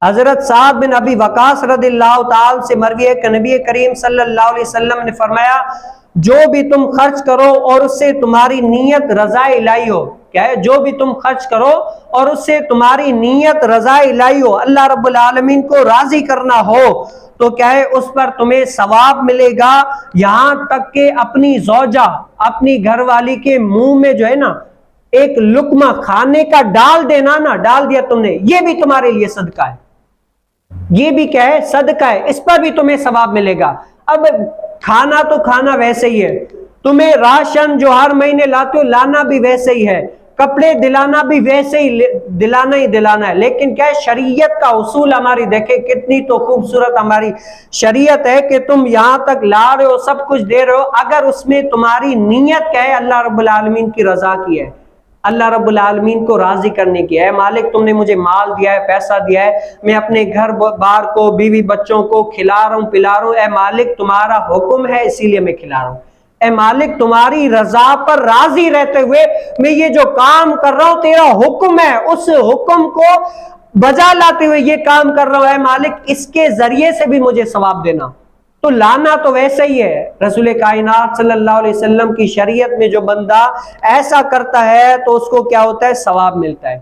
حضرت سعد بن ابی وقاص رضی اللہ تعالی سے مروی ہے کہ نبی کریم صلی اللہ علیہ وسلم نے فرمایا جو بھی تم خرچ کرو اور اس سے تمہاری نیت رضا الہی ہو، کیا ہے؟ جو بھی تم خرچ کرو اور اس سے تمہاری نیت رضا الہی ہو، اللہ رب العالمین کو راضی کرنا ہو، تو کیا ہے اس پر تمہیں ثواب ملے گا، یہاں تک کہ اپنی زوجہ، اپنی گھر والی کے منہ میں جو ہے نا ایک لقمہ کھانے کا ڈال دینا، نا ڈال دیا تم نے، یہ بھی تمہارے لیے صدقہ ہے، یہ بھی کیا ہے؟ صدقہ ہے، اس پر بھی تمہیں ثواب ملے گا۔ اب کھانا تو کھانا ویسے ہی ہے، تمہیں راشن جو ہر مہینے لاتے ہو لانا بھی ویسے ہی ہے، کپڑے دلانا بھی ویسے ہی دلانا ہے، لیکن کیا ہے؟ شریعت کا اصول ہماری دیکھیں کتنی تو خوبصورت ہماری شریعت ہے کہ تم یہاں تک لا رہے ہو، سب کچھ دے رہے ہو، اگر اس میں تمہاری نیت کیا ہے؟ اللہ رب العالمین کی رضا کی ہے، اللہ رب العالمین کو راضی کرنے کی ہے۔ مالک تم نے مجھے مال دیا ہے، پیسہ دیا ہے، میں اپنے گھر بار کو، بیوی بچوں کو کھلا رہا ہوں، پلا رہا ہوں، اے مالک تمہارا حکم ہے اسی لیے میں کھلا رہا ہوں، اے مالک تمہاری رضا پر راضی رہتے ہوئے میں یہ جو کام کر رہا ہوں تیرا حکم ہے، اس حکم کو بجا لاتے ہوئے یہ کام کر رہا ہوں، اے مالک اس کے ذریعے سے بھی مجھے ثواب دینا۔ تو لانا تو ویسے ہی ہے، رسول کائنات صلی اللہ علیہ وسلم کی شریعت میں جو بندہ ایسا کرتا ہے تو اس کو کیا ہوتا ہے؟ ثواب ملتا ہے۔